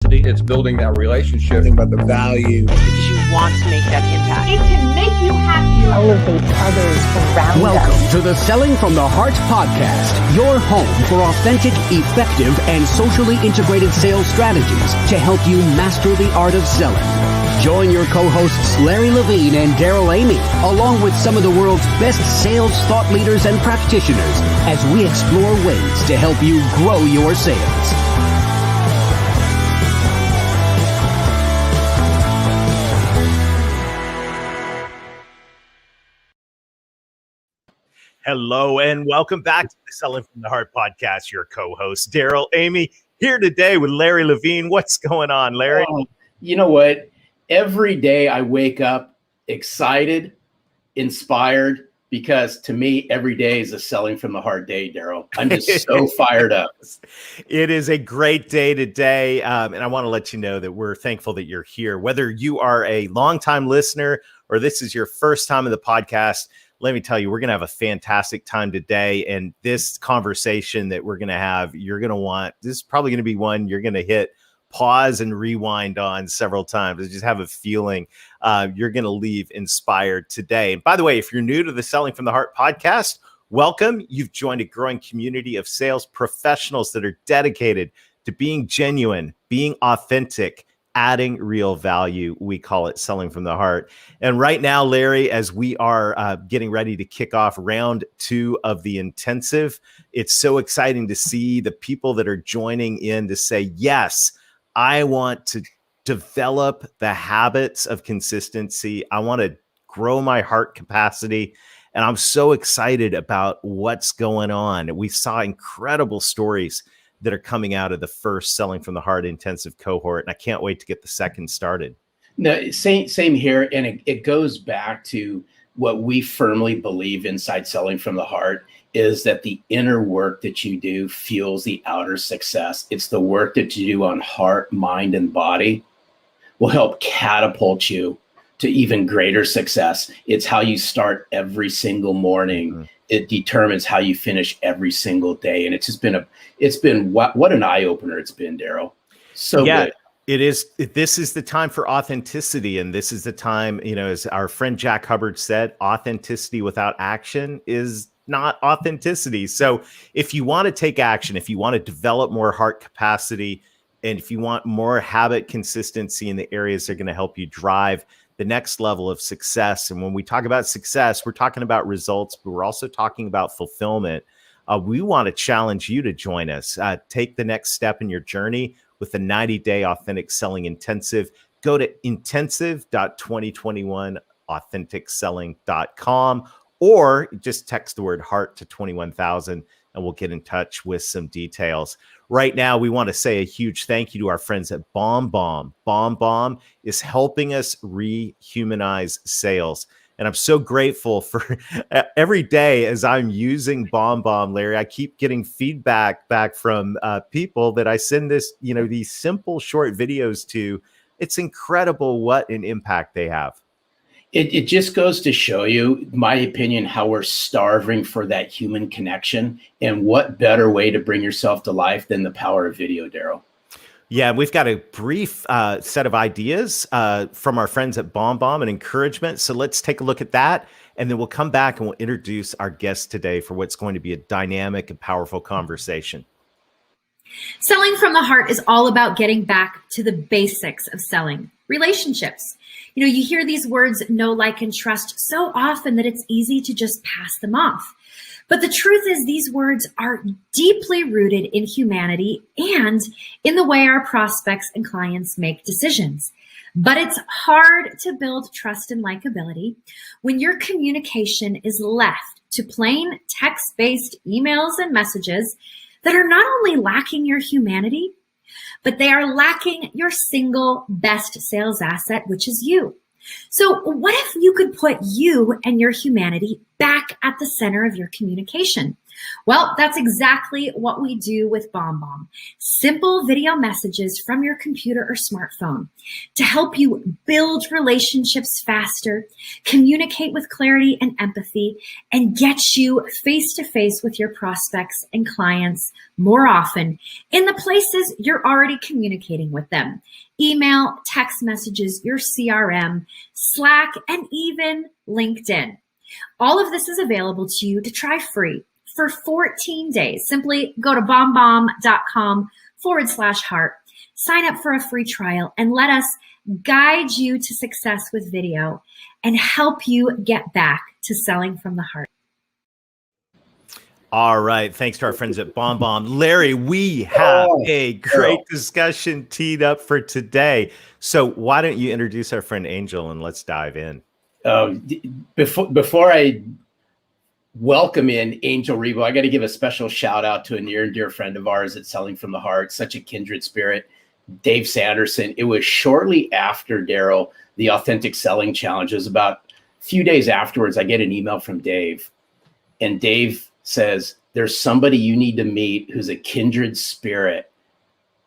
capacity. It's building that relationship. Think about the value. Because you want to make that impact. It can make you happy. Elevate others around Welcome us. to the Selling from the Heart podcast, your home for authentic, effective, and socially integrated sales strategies to help you master the art of selling. Join your co-hosts Larry Levine and Daryl Amy, along with some of the world's best sales thought leaders and practitioners, as we explore ways to help you grow your sales. Hello and welcome back to the Selling from the Heart podcast. Your co-host Daryl Amy here today with Larry Levine. What's going on, Larry? You know what? Every day I wake up excited, inspired, because to me, every day is a Selling from the Heart day, Daryl. I'm just so fired up. It is a great day today. And I want to let you know that we're thankful that you're here. Whether you are a longtime listener or this is your first time in the podcast, let me tell you, we're going to have a fantastic time today. And this conversation that we're going to have, you're going to want, this is probably going to be one you're going to hit pause and rewind on several times. I just have a feeling you're going to leave inspired today. And by the way, if you're new to the Selling from the Heart podcast, welcome. You've joined a growing community of sales professionals that are dedicated to being genuine, being authentic, adding real value. We call it Selling from the Heart. And right now, Larry, as we are getting ready to kick off round 2 of the intensive, it's so exciting to see the people that are joining in to say, yes, I want to develop the habits of consistency. I want to grow my heart capacity. And I'm so excited about what's going on. We saw incredible stories that are coming out of the first Selling from the Heart intensive cohort. And I can't wait to get the second started. No, same here. And it goes back to what we firmly believe inside Selling from the Heart is that the inner work that you do fuels the outer success. It's the work that you do on heart, mind, and body will help catapult you to even greater success. It's how you start every single morning. Mm-hmm. It determines how you finish every single day. And it's just been what an eye opener it's been, Daryl. So good. It is. This is the time for authenticity. And this is the time, as our friend Jack Hubbard said, authenticity without action is not authenticity. So if you want to take action, if you want to develop more heart capacity, and if you want more habit consistency in the areas that are going to help you drive the next level of success. And when we talk about success, we're talking about results, but we're also talking about fulfillment. We want to challenge you to join us. Take the next step in your journey with the 90-day authentic selling intensive. Go to intensive.2021authenticselling.com or just text the word heart to 21,000 and we'll get in touch with some details. Right now, we want to say a huge thank you to our friends at BombBomb. BombBomb is helping us rehumanize sales. And I'm so grateful for every day as I'm using BombBomb, Larry, I keep getting feedback back from people that I send these simple short videos to. It's incredible what an impact they have. It just goes to show you, my opinion, how we're starving for that human connection. And what better way to bring yourself to life than the power of video, Daryl? Yeah, we've got a brief set of ideas from our friends at BombBomb and encouragement. So let's take a look at that. And then we'll come back and we'll introduce our guest today for what's going to be a dynamic and powerful conversation. Selling from the Heart is all about getting back to the basics of selling, relationships. You hear these words, know, like, and trust so often that it's easy to just pass them off. But the truth is these words are deeply rooted in humanity and in the way our prospects and clients make decisions. But it's hard to build trust and likability when your communication is left to plain text-based emails and messages that are not only lacking your humanity, but they are lacking your single best sales asset, which is you. So what if you could put you and your humanity back at the center of your communication. Well, that's exactly what we do with BombBomb. Simple video messages from your computer or smartphone to help you build relationships faster, communicate with clarity and empathy, and get you face to face with your prospects and clients more often in the places you're already communicating with them. Email, text messages, your CRM, Slack, and even LinkedIn. All of this is available to you to try free for 14 days. Simply go to bombbomb.com/heart, sign up for a free trial, and let us guide you to success with video and help you get back to selling from the heart. All right. Thanks to our friends at BombBomb. Larry, we have a great discussion teed up for today. So why don't you introduce our friend Angel and let's dive in. Before I welcome in Angel Ribo, I got to give a special shout out to a near and dear friend of ours at Selling from the Heart, such a kindred spirit, Dave Sanderson. It was shortly after, Daryl, the Authentic Selling Challenge. It was about a few days afterwards, I get an email from Dave, and Dave says, there's somebody you need to meet who's a kindred spirit,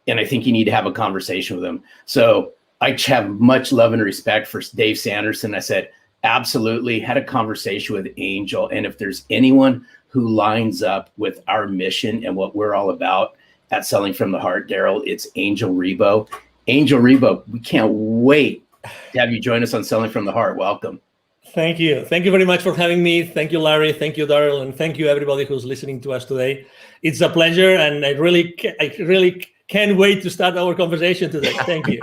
and I think you need to have a conversation with him. So I have much love and respect for Dave Sanderson. I said, absolutely. Had a conversation with Angel. And if there's anyone who lines up with our mission and what we're all about at Selling from the Heart, Daryl, it's Angel Ribo. Angel Ribo, we can't wait to have you join us on Selling from the Heart. Welcome. Thank you. Thank you very much for having me. Thank you, Larry. Thank you, Daryl. And thank you, everybody who's listening to us today. It's a pleasure. And I really can't wait to start our conversation today. Thank you.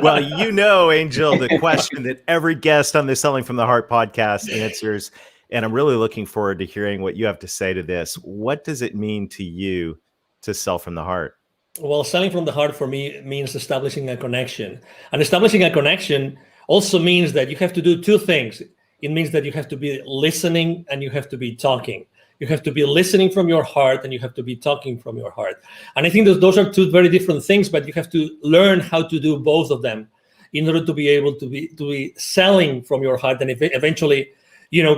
Well, you know, Angel, the question that every guest on the Selling from the Heart podcast answers, and I'm really looking forward to hearing what you have to say to this. What does it mean to you to sell from the heart? Well, selling from the heart for me means establishing a connection. And establishing a connection also means that you have to do two things. It means that you have to be listening and you have to be talking. You have to be listening from your heart and you have to be talking from your heart. And I think that those are two very different things, but you have to learn how to do both of them in order to be able to be selling from your heart and eventually,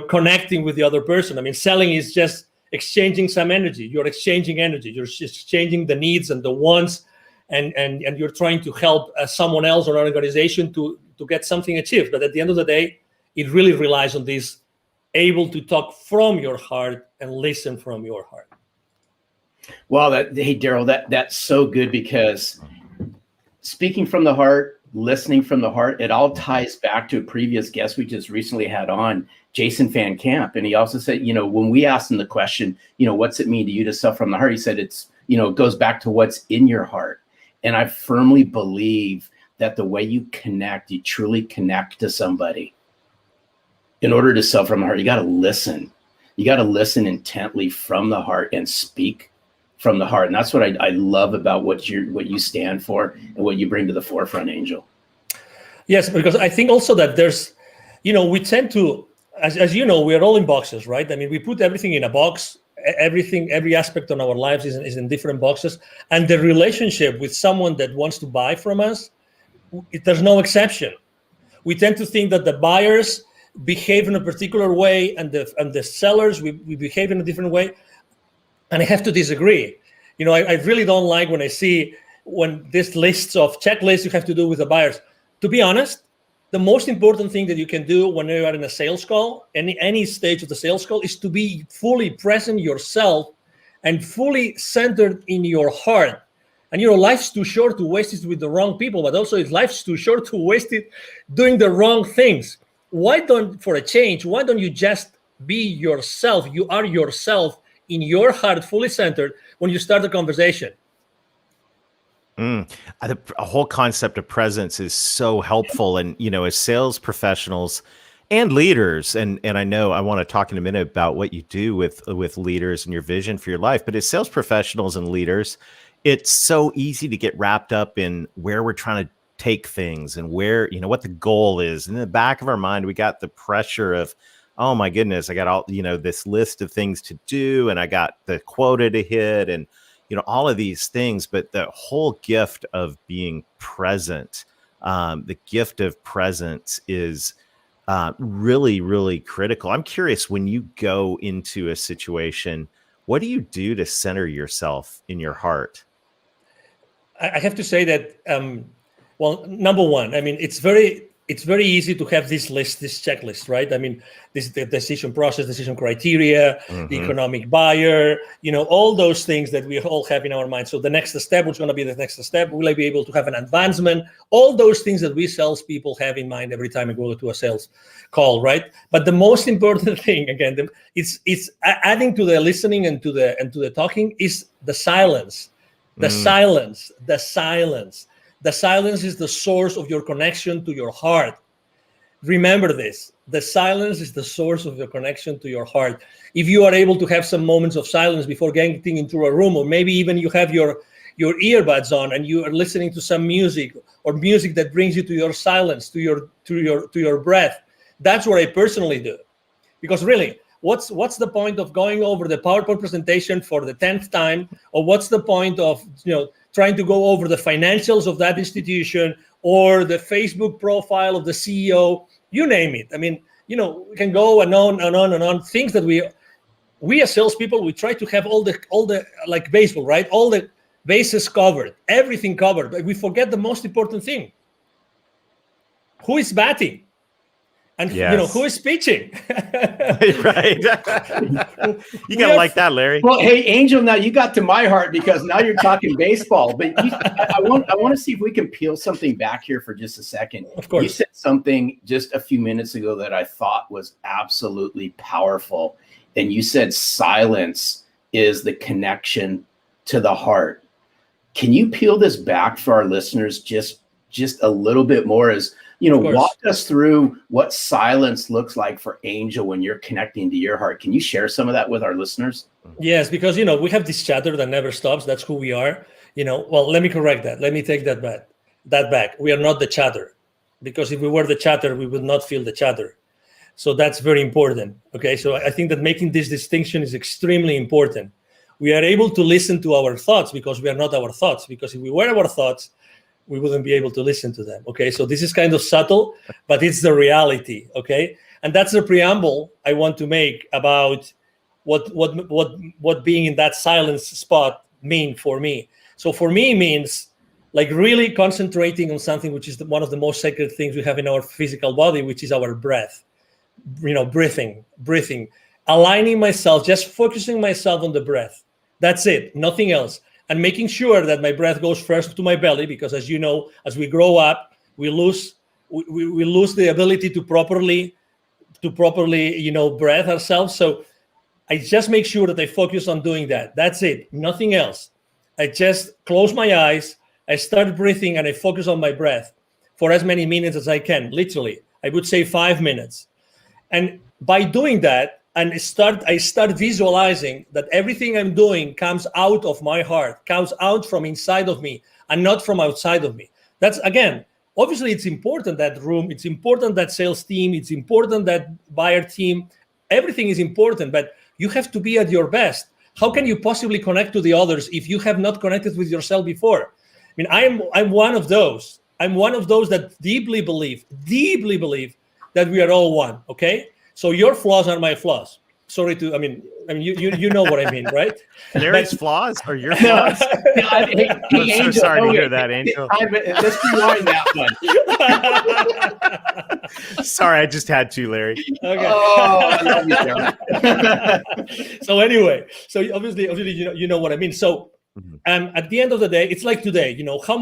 connecting with the other person. I mean, selling is just exchanging some energy. You're exchanging energy. You're just exchanging the needs and the wants, and you're trying to help someone else or an organization to get something achieved. But at the end of the day, it really relies on this able to talk from your heart and listen from your heart. Well, hey, Daryl, that's so good, because speaking from the heart, listening from the heart, it all ties back to a previous guest we just recently had on, Jason Van Camp. And he also said, when we asked him the question, what's it mean to you to sell from the heart? He said, it goes back to what's in your heart. And I firmly believe that the way you connect, you truly connect to somebody. In order to sell from the heart, you got to listen. You got to listen intently from the heart and speak from the heart. And that's what I love about what you stand for and what you bring to the forefront, Angel. Yes, because I think also that there's, we tend to, as you know, we're all in boxes, right? I mean, we put everything in a box. Every aspect of our lives is in different boxes. And the relationship with someone that wants to buy from us, there's no exception. We tend to think that the buyers behave in a particular way and the sellers, we behave in a different way. And I have to disagree. I really don't like when I see this lists of checklists you have to do with the buyers. To be honest, the most important thing that you can do when you are in a sales call, any stage of the sales call, is to be fully present yourself and fully centered in your heart. And life's too short to waste it with the wrong people, but also life's too short to waste it doing the wrong things. For a change, why don't you just be yourself? You are yourself in your heart, fully centered when you start the conversation. A whole concept of presence is so helpful. And, as sales professionals and leaders, and I know I want to talk in a minute about what you do with leaders and your vision for your life, but as sales professionals and leaders, it's so easy to get wrapped up in where we're trying to take things and where, what the goal is. And in the back of our mind, we got the pressure of, oh my goodness, I got all, this list of things to do, and I got the quota to hit, and, all of these things. But the whole gift of being present, the gift of presence is really, really critical. I'm curious, when you go into a situation, what do you do to center yourself in your heart? I have to say that, well, number one, I mean, it's very easy to have this checklist, right? I mean, the decision process, decision criteria, the economic buyer, all those things that we all have in our mind. So the next step, what's going to be the next step? Will I be able to have an advancement? All those things that we salespeople have in mind every time we go to a sales call, right? But the most important thing, again, it's adding to the listening and to the talking is the silence. The silence. The silence is the source of your connection to your heart. Remember this. The silence is the source of your connection to your heart. If you are able to have some moments of silence before getting into a room, or maybe even you have your earbuds on and you are listening to some music, or music that brings you to your silence, to your breath, that's what I personally do. Because really, what's the point of going over the PowerPoint presentation for the 10th time, or what's the point of trying to go over the financials of that institution or the Facebook profile of the CEO, you name it. I mean, we can go and on and on and on. Things that we as salespeople, we try to have all the like baseball, right? All the bases covered, everything covered, but we forget the most important thing. Who is batting? And who is pitching? Right. You gotta like that, Larry. Well, hey, Angel, now you got to my heart because now you're talking baseball. But I want to see if we can peel something back here for just a second. Of course. You said something just a few minutes ago that I thought was absolutely powerful. And you said silence is the connection to the heart. Can you peel this back for our listeners just a little bit more? As walk us through what silence looks like for Angel when you're connecting to your heart. Can you share some of that with our listeners? Yes, because, we have this chatter that never stops. That's who we are. Well, let me correct that. Let me take that back. We are not the chatter, because if we were the chatter, we would not feel the chatter. So that's very important. Okay. So I think that making this distinction is extremely important. We are able to listen to our thoughts because we are not our thoughts, because if we were our thoughts, we wouldn't be able to listen to them. Okay, so this is kind of subtle, but it's the reality. Okay, and that's the preamble I want to make about what being in that silence spot mean for me. So for me, means like really concentrating on something which is one of the most sacred things we have in our physical body, which is our breath. Breathing, aligning myself, just focusing myself on the breath. That's it, nothing else. And making sure that my breath goes first to my belly, because as you know, as we grow up, we lose the ability to properly breathe ourselves. So I just make sure that I focus on doing that. That's it, nothing else. I just close my eyes, I start breathing, and I focus on my breath for as many minutes as I can. Literally, I would say 5 minutes. And by doing that, and I start visualizing that everything I'm doing comes out of my heart, comes out from inside of me and not from outside of me. That's, again, obviously it's important, that room, it's important, that sales team, it's important, that buyer team, everything is important, but you have to be at your best. How can you possibly connect to the others if you have not connected with yourself before? I mean, I'm one of those. I'm one of those that deeply believe that we are all one, okay? So your flaws are my flaws. Sorry to, I mean, you know what I mean, right? Larry's flaws or your flaws? Hey, I'm so Angel, sorry to hear that, Angel. Let's rewind that one. Sorry, I just had to, Larry. Okay. Oh, I love you, Jeremy. So anyway, so obviously, you know what I mean. So, at the end of the day, it's like today. How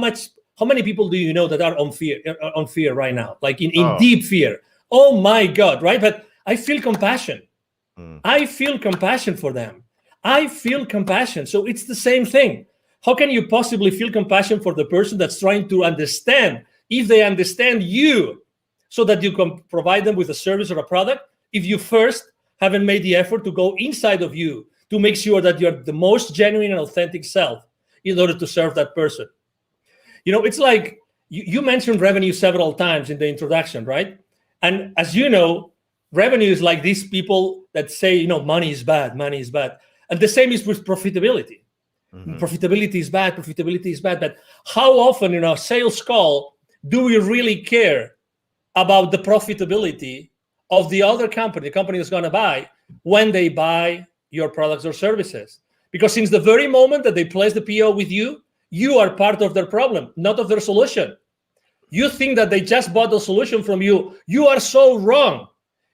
many people do you know that are on fear right now, like in deep fear? Oh my God, right? But I feel compassion. I feel compassion for them. I feel compassion. So it's the same thing. How can you possibly feel compassion for the person that's trying to understand, if they understand you, so that you can provide them with a service or a product, if you first haven't made the effort to go inside of you to make sure that you're the most genuine and authentic self in order to serve that person? It's like you mentioned revenue several times in the introduction, right? And as you know, revenue is like these people that say, money is bad. And the same is with profitability. Profitability is bad. But how often in our sales call do we really care about the profitability of the other company, the company that's going to buy, when they buy your products or services. Because since the very moment that they place the PO with you, you are part of their problem, not of their solution. You think that they just bought the solution from you. You are so wrong.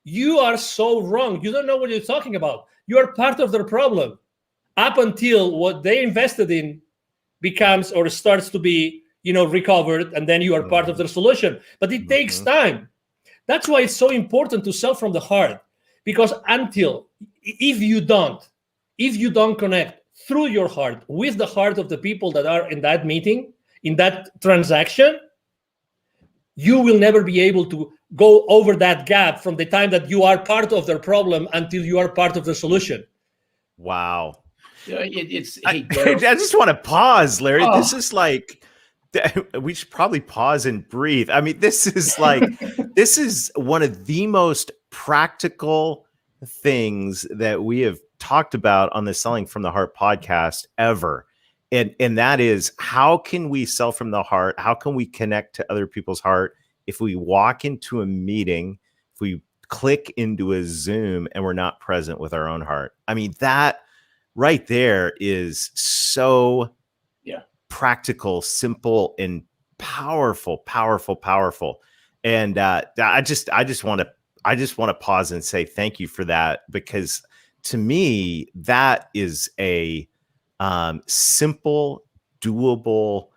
You are so wrong. You don't know what you're talking about. You are part of their problem up until what they invested in becomes or starts to be, recovered, and then you are part of their solution. But it takes time. That's why it's so important to sell from the heart, because if you don't connect through your heart with the heart of the people that are in that meeting, in that transaction, you will never be able to go over that gap from the time that you are part of their problem until you are part of the solution. Wow. I just want to pause, Larry. Oh. This is like, we should probably pause and breathe. I mean, this is like, this is one of the most practical things that we have talked about on the Selling from the Heart podcast ever. And that is, how can we sell from the heart? How can we connect to other people's heart if we walk into a meeting, if we click into a Zoom and we're not present with our own heart? I mean, that right there is so practical, simple, and powerful. And I just want to pause and say thank you for that, because to me, that is a simple, doable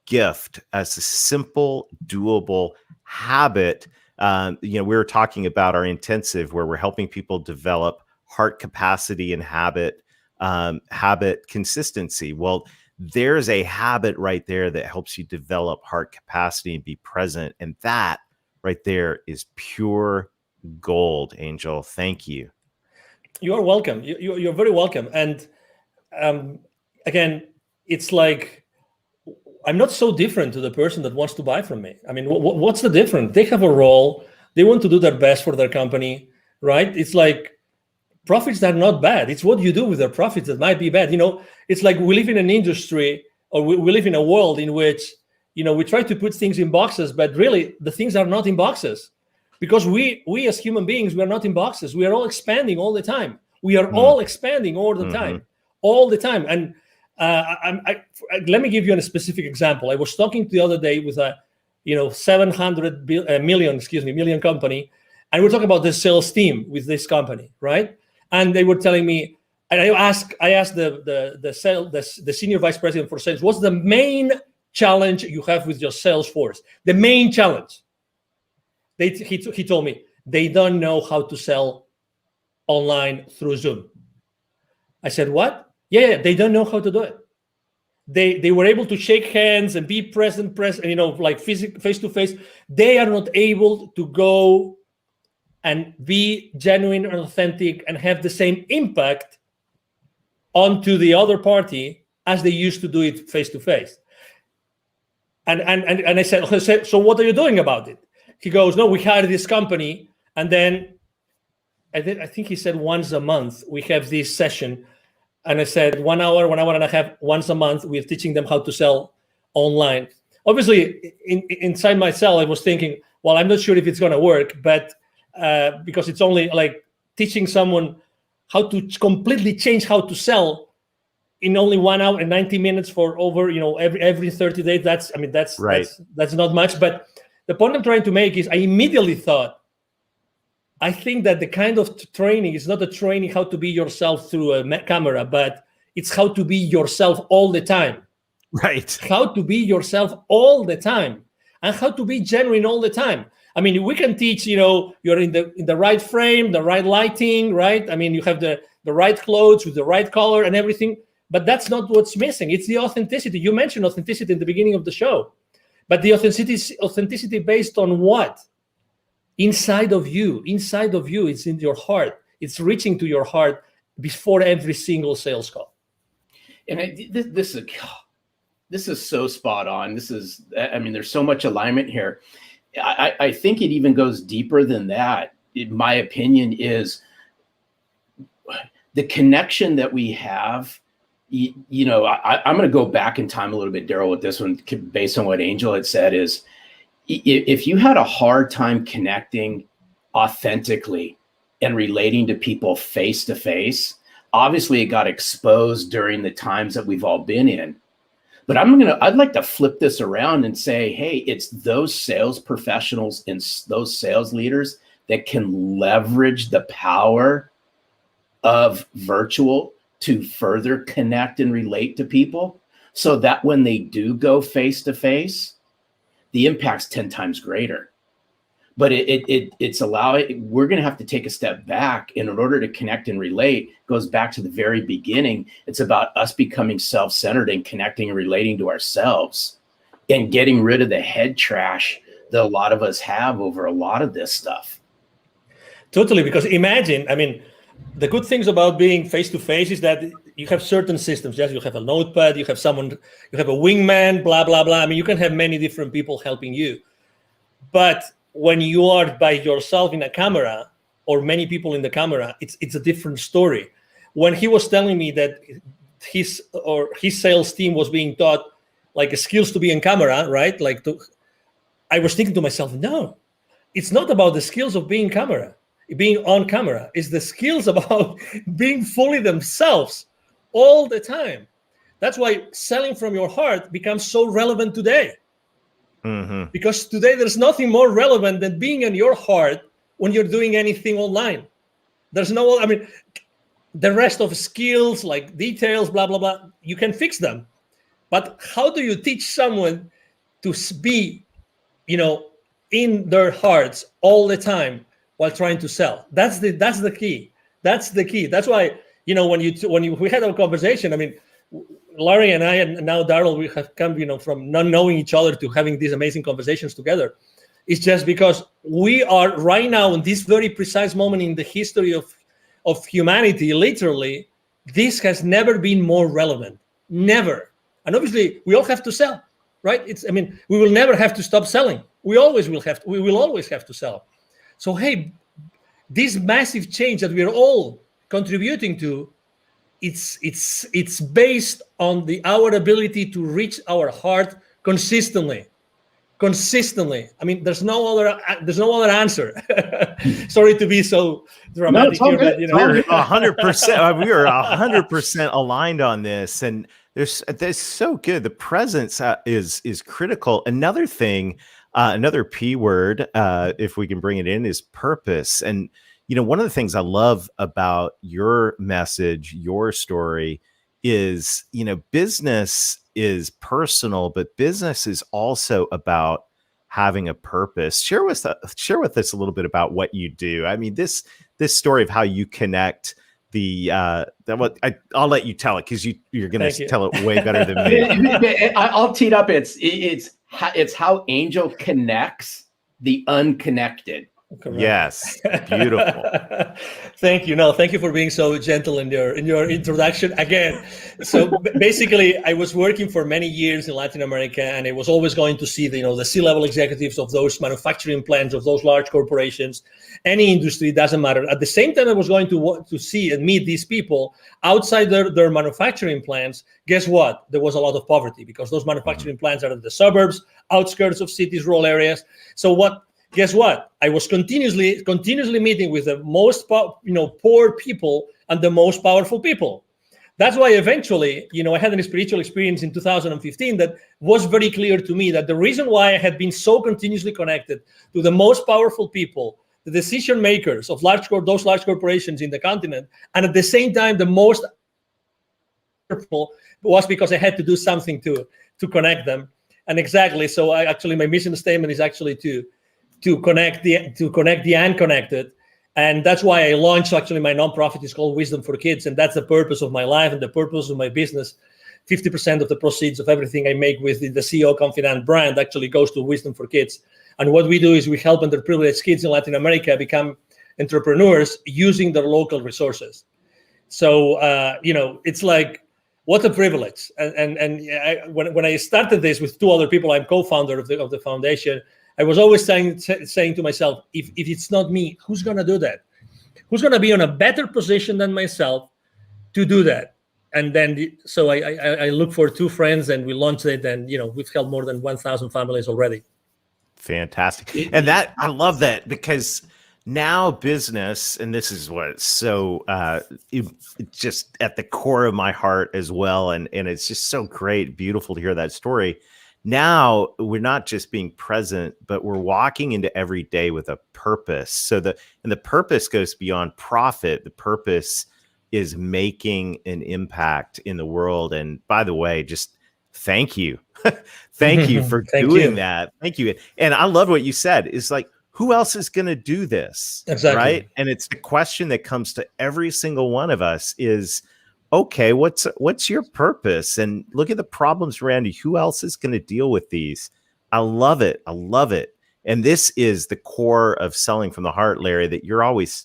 gift, as a simple, doable habit. We were talking about our intensive, where we're helping people develop heart capacity and habit consistency. Well, there's a habit right there that helps you develop heart capacity and be present. And that right there is pure gold, Angel. Thank you. You are welcome. You're very welcome. And again, it's like, I'm not so different to the person that wants to buy from me. I mean, what's the difference? They have a role. They want to do their best for their company, right? It's like, profits are not bad. It's what you do with their profits that might be bad. It's like we live in an industry, or we live in a world in which, we try to put things in boxes, but really the things are not in boxes, because we as human beings, we are not in boxes. We are all expanding all the time. We are all expanding all the time, all the time. And let me give you a specific example. I was talking the other day with a 700 million company, and we're talking about the sales team with this company, right? And they were telling me, and I asked the senior vice president for sales, what's the main challenge you have with your sales force? The main challenge. He told me they don't know how to sell online through Zoom. I said, what? Yeah, they don't know how to do it. They were able to shake hands and be present, like face to face. They are not able to go and be genuine and authentic and have the same impact onto the other party as they used to do it face to face. And I said, so what are you doing about it? He goes, no, we hired this company, and then I think he said once a month we have this session. And I said 1 hour and a half, once a month, we're teaching them how to sell online. Obviously, inside myself, I was thinking, well, I'm not sure if it's going to work, but because it's only like teaching someone how to completely change how to sell in only 1 hour and 90 minutes for over, every 30 days. That's right. That's not much. But the point I'm trying to make is I immediately thought, I think that the kind of training is not a training how to be yourself through a camera, but it's how to be yourself all the time. Right. How to be yourself all the time, and how to be genuine all the time. I mean, we can teach, you're in the right frame, the right lighting, right? I mean, you have the right clothes with the right color and everything, but that's not what's missing. It's the authenticity. You mentioned authenticity in the beginning of the show, but the authenticity based on what? Inside of you, it's in your heart. It's reaching to your heart before every single sales call. And this is so spot on. There's so much alignment here. I think it even goes deeper than that. In my opinion, is the connection that we have. I'm going to go back in time a little bit, Daryl, with this one, based on what Angel had said, is if you had a hard time connecting authentically and relating to people face to face. Obviously, it got exposed during the times that we've all been in. But I'd like to flip this around and say, hey, it's those sales professionals and those sales leaders that can leverage the power of virtual to further connect and relate to people, so that when they do go face to face, the impact's 10 times greater. But we're going to have to take a step back, and in order to connect and relate, goes back to the very beginning. It's about us becoming self-centered and connecting and relating to ourselves and getting rid of the head trash that a lot of us have over a lot of this stuff. Totally, because imagine, I mean, the good things about being face-to-face is that you have certain systems. Yes, you have a notepad, you have someone, you have a wingman, blah, blah, blah. I mean, you can have many different people helping you. But when you are by yourself in a camera, or many people in the camera, it's a different story. When he was telling me that his sales team was being taught like skills to be in camera, right? I was thinking to myself, no, it's not about the skills of being on camera. It's the skills about being fully themselves all the time. That's why selling from your heart becomes so relevant today. Mm-hmm. Because today there's nothing more relevant than being in your heart when you're doing anything online. There's no, I mean, the rest of skills like details, blah, blah, blah, you can fix them. But how do you teach someone to be, in their hearts all the time while trying to sell? That's the key. That's the key. That's why, when we had our conversation, I mean, Larry and I, and now Daryl, we have come, from not knowing each other to having these amazing conversations together. It's just because we are right now in this very precise moment in the history of humanity, literally, this has never been more relevant. Never. And obviously, we all have to sell, right? We will never have to stop selling. We will always have to sell. So, hey, this massive change that we're all contributing to, it's based on our ability to reach our heart consistently. I mean, there's no other answer. Sorry to be so dramatic here, but we're 100%. We are 100% aligned on this, and there's so good. The presence is critical. Another thing, another P word, if we can bring it in, is purpose. And one of the things I love about your message, your story, is, business is personal, but business is also about having a purpose. Share with us a little bit about what you do. I mean, this story of how you connect I'll let you tell it, because you're going to tell it way better than me. I'll tee it up. It's how Angel connects the unconnected. Correct. Yes, beautiful. Thank you. No, thank you for being so gentle in your introduction again. So basically, I was working for many years in Latin America, and I was always going to see the C-level executives of those manufacturing plants, of those large corporations, any industry, doesn't matter. At the same time, I was going to see and meet these people outside their manufacturing plants. Guess what? There was a lot of poverty, because those manufacturing plants are in the suburbs, outskirts of cities, rural areas. So guess what? I was continuously meeting with the most poor people and the most powerful people. That's why eventually, I had a spiritual experience in 2015 that was very clear to me that the reason why I had been so continuously connected to the most powerful people, the decision makers of those large corporations in the continent, and at the same time the most powerful, was because I had to do something to connect them. And exactly, so my mission statement is actually to connect the unconnected. And that's why I launched my nonprofit. Is called Wisdom for Kids. And that's the purpose of my life and the purpose of my business. 50% of the proceeds of everything I make with the CEO Confidant brand actually goes to Wisdom for Kids. And what we do is we help underprivileged kids in Latin America become entrepreneurs using their local resources. So, it's like, what a privilege. When I started this with two other people, I'm co-founder of the foundation. I was always saying to myself, if it's not me, who's going to do that? Who's going to be in a better position than myself to do that? And then, so I look for two friends, and we launched it, and we've helped more than 1,000 families already. Fantastic. And I love that, because now business, and this is what's so just at the core of my heart as well, and it's just so great, beautiful to hear that story. Now we're not just being present, but we're walking into every day with a purpose. So the purpose goes beyond profit. The purpose is making an impact in the world. And by the way, just thank you. Thank you for doing that. Thank you. And I love what you said. It's like, who else is going to do this? Exactly. Right. And it's the question that comes to every single one of us is, okay, what's your purpose? And look at the problems around you. Who else is going to deal with these? I love it. I love it. And this is the core of Selling from the Heart, Larry, that you're always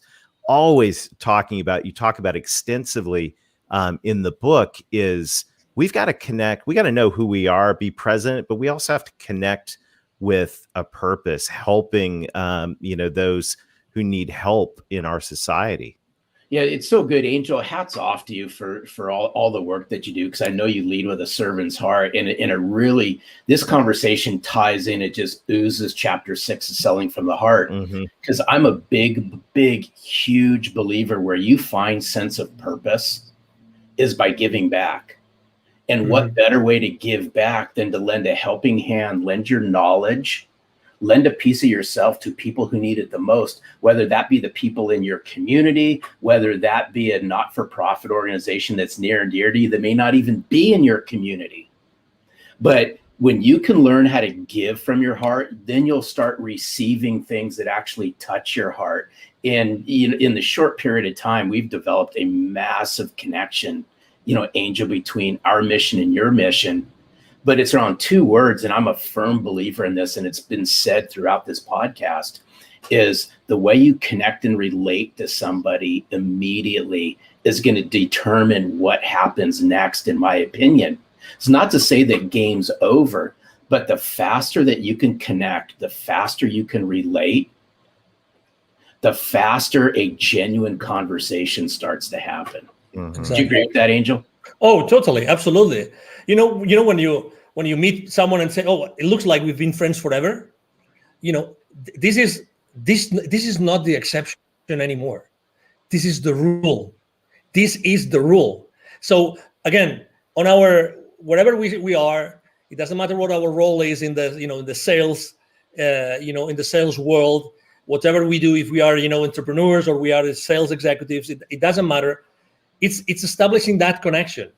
talking about. You talk about extensively in the book is we've got to connect. We got to know who we are, be present, but we also have to connect with a purpose, helping those who need help in our society. Yeah, it's so good, Angel. Hats off to you for all the work that you do, because I know you lead with a servant's heart, and it really, this conversation ties in. It just oozes chapter 6 of Selling from the Heart, because I'm a big, huge believer where you find sense of purpose is by giving back. And what better way to give back than to lend a helping hand, lend your knowledge, lend a piece of yourself to people who need it the most, whether that be the people in your community, whether that be a not-for-profit organization that's near and dear to you that may not even be in your community. But when you can learn how to give from your heart, then you'll start receiving things that actually touch your heart. And in the short period of time, we've developed a massive connection, Angel, between our mission and your mission. But it's around two words, and I'm a firm believer in this, and it's been said throughout this podcast, is the way you connect and relate to somebody immediately is going to determine what happens next, in my opinion. It's not to say that game's over, but the faster that you can connect, the faster you can relate, the faster a genuine conversation starts to happen. Exactly. Do you agree with that, Angel? Oh, totally. Absolutely. When you meet someone and say, oh, it looks like we've been friends forever. This is not the exception anymore. This is the rule. This is the rule. So again, on wherever we are, it doesn't matter what our role is in the sales, in the sales world, whatever we do, if we are, entrepreneurs or we are sales executives, it doesn't matter. It's establishing that connection.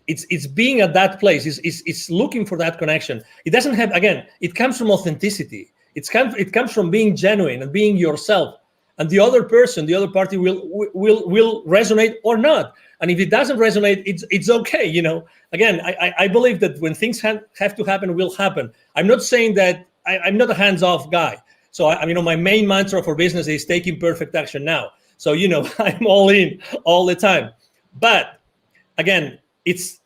It's being at that place. It's looking for that connection. It doesn't have, again, it comes from authenticity. It comes from being genuine and being yourself. And the other person, the other party will resonate or not. And if it doesn't resonate, it's okay. Again, I believe that when things have to happen, will happen. I'm not saying that I'm not a hands-off guy. So my main mantra for business is taking perfect action now. So I'm all in all the time. But again, it's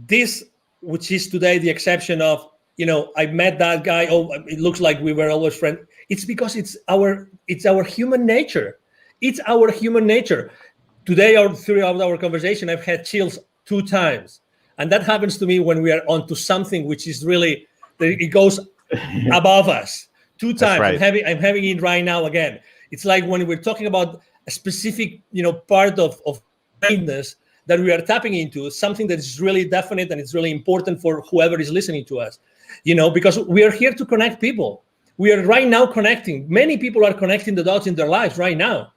this which is today the exception of, I met that guy. Oh, it looks like we were always friends. It's because it's our human nature. It's our human nature. Today, or throughout our conversation, I've had chills 2 times. And that happens to me when we are onto something which is really, it goes above us. 2 times. Right. I'm having it right now again. It's like when we're talking about a specific, part of kindness that we are tapping into, something that is really definite and it's really important for whoever is listening to us, because we are here to connect people. We are right now connecting. Many people are connecting the dots in their lives right now.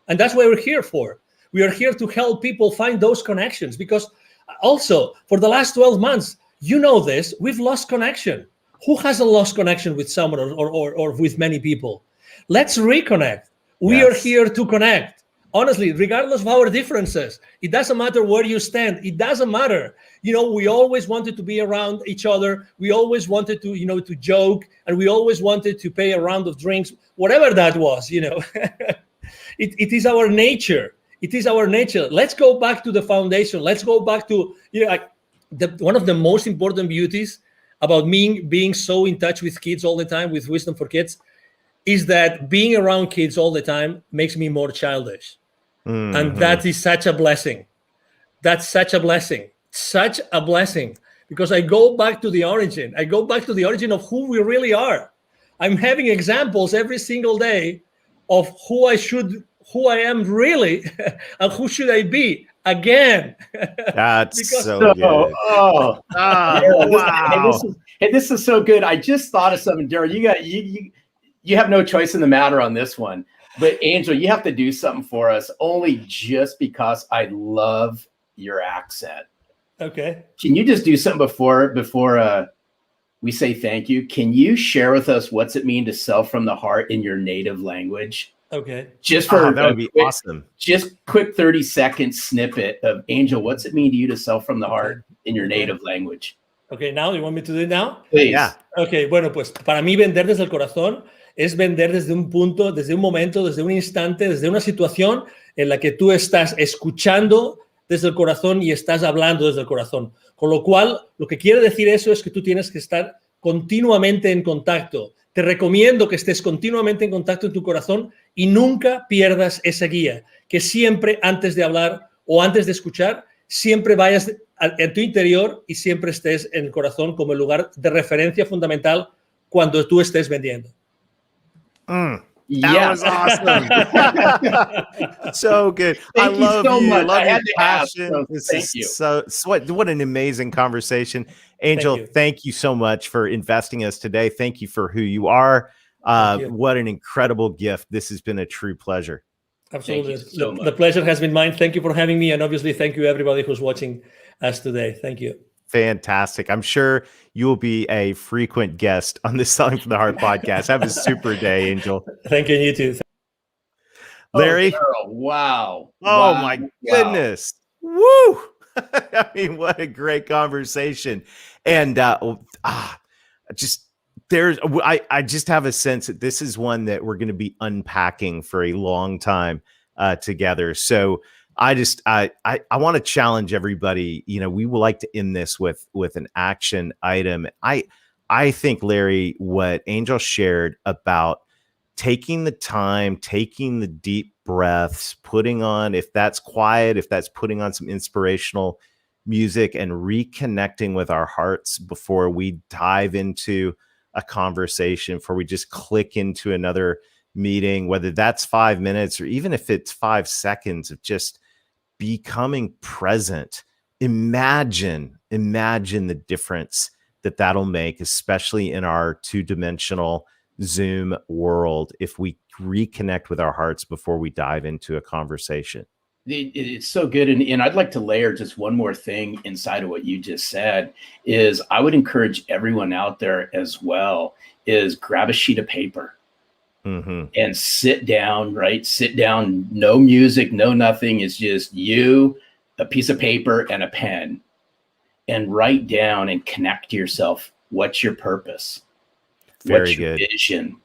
And that's what we're here for. We are here to help people find those connections, because also for the last 12 months, this, we've lost connection. Who hasn't lost connection with someone or with many people? Let's reconnect. We are here to connect. Honestly, regardless of our differences, it doesn't matter where you stand. It doesn't matter. We always wanted to be around each other. We always wanted to, to joke, and we always wanted to pay a round of drinks, whatever that was, It is our nature. It is our nature. Let's go back to the foundation. Let's go back to, one of the most important beauties about me being so in touch with kids all the time, with Wisdom for Kids, is that being around kids all the time makes me more childish. And that is such a blessing. That's such a blessing. Such a blessing. Because I go back to the origin. I go back to the origin of who we really are. I'm having examples every single day of who I am really, and who should I be again. That's Because- so good. Oh, Oh, wow. this is so good. I just thought of something, Daryl. You have no choice in the matter on this one. But Angel, you have to do something for us, only just because I love your accent. Okay. Can you just do something before we say thank you? Can you share with us what's it mean to sell from the heart in your native language? Okay. Just for That would be awesome. Just quick 30-second snippet of Angel. What's it mean to you to sell from the heart in your native language? Okay, now you want me to do it now? Please. Yeah. Ok, bueno, pues para mí vender desde el corazón es vender desde un punto, desde un momento, desde un instante, desde una situación en la que tú estás escuchando desde el corazón y estás hablando desde el corazón. Con lo cual, lo que quiere decir eso es que tú tienes que estar continuamente en contacto. Te recomiendo que estés continuamente en contacto en tu corazón y nunca pierdas esa guía. Que siempre antes de hablar o antes de escuchar, siempre vayas en tu interior y siempre estés en el corazón como el lugar de referencia fundamental cuando tú estés vendiendo. That Yeah. was awesome. So good. Thank you love so you. much. Love I your had to ask, passion. so This thank is you. so what an amazing conversation. Angel, thank you so much for investing us today. Thank you for who you are. You. What an incredible gift. This has been a true pleasure. Absolutely. Thank you so much. The pleasure has been mine. Thank you for having me. And obviously, thank you everybody who's watching us today. Thank you. Fantastic. I'm sure you will be a frequent guest on the Selling from the Heart podcast. Have a super day, Angel. Thank you, and you too. Larry. Oh, Daryl, wow. Oh Wow. my Wow. goodness. Woo. I mean, what a great conversation. And I just have a sense that this is one that we're going to be unpacking for a long time together. So I want to challenge everybody. You know, we would like to end this with an action item. I think, Larry, what Angel shared about taking the time, taking the deep breaths, putting on, if that's quiet, if that's putting on some inspirational music and reconnecting with our hearts before we dive into a conversation, before we just click into another meeting, whether that's 5 minutes or even if it's 5 seconds of just becoming present. Imagine the difference that'll make, especially in our two-dimensional Zoom world, if we reconnect with our hearts before we dive into a conversation. It's so good. And I'd like to layer just one more thing inside of what you just said is I would encourage everyone out there as well is grab a sheet of paper and sit down, right? Sit down, no music, no nothing. It's just you, a piece of paper and a pen, and write down and connect to yourself. What's your purpose? Very What's your good. vision?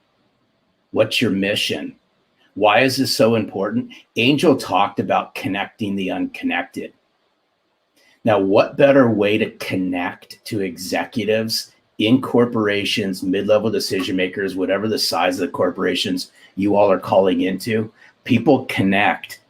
What's your mission? Why is this so important? Angel talked about connecting the unconnected. Now, what better way to connect to executives in corporations, mid-level decision makers, whatever the size of the corporations you all are calling into? People connect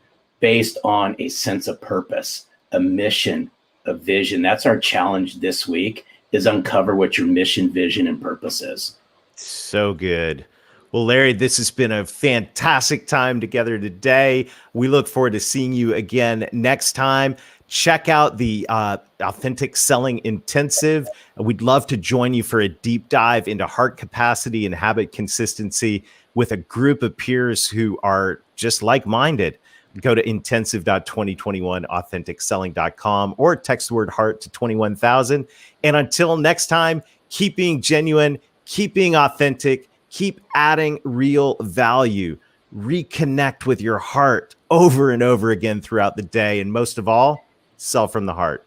based on a sense of purpose, a mission, a vision. That's our challenge this week, is uncover what your mission, vision, and purpose is. So good. Well, Larry, this has been a fantastic time together today. We look forward to seeing you again next time. Check out the Authentic Selling Intensive. We'd love to join you for a deep dive into heart capacity and habit consistency with a group of peers who are just like-minded. Go to intensive.2021authenticselling.com or text the word heart to 21,000. And until next time, keep being genuine, keep being authentic, keep adding real value. Reconnect with your heart over and over again throughout the day. And most of all, sell from the heart.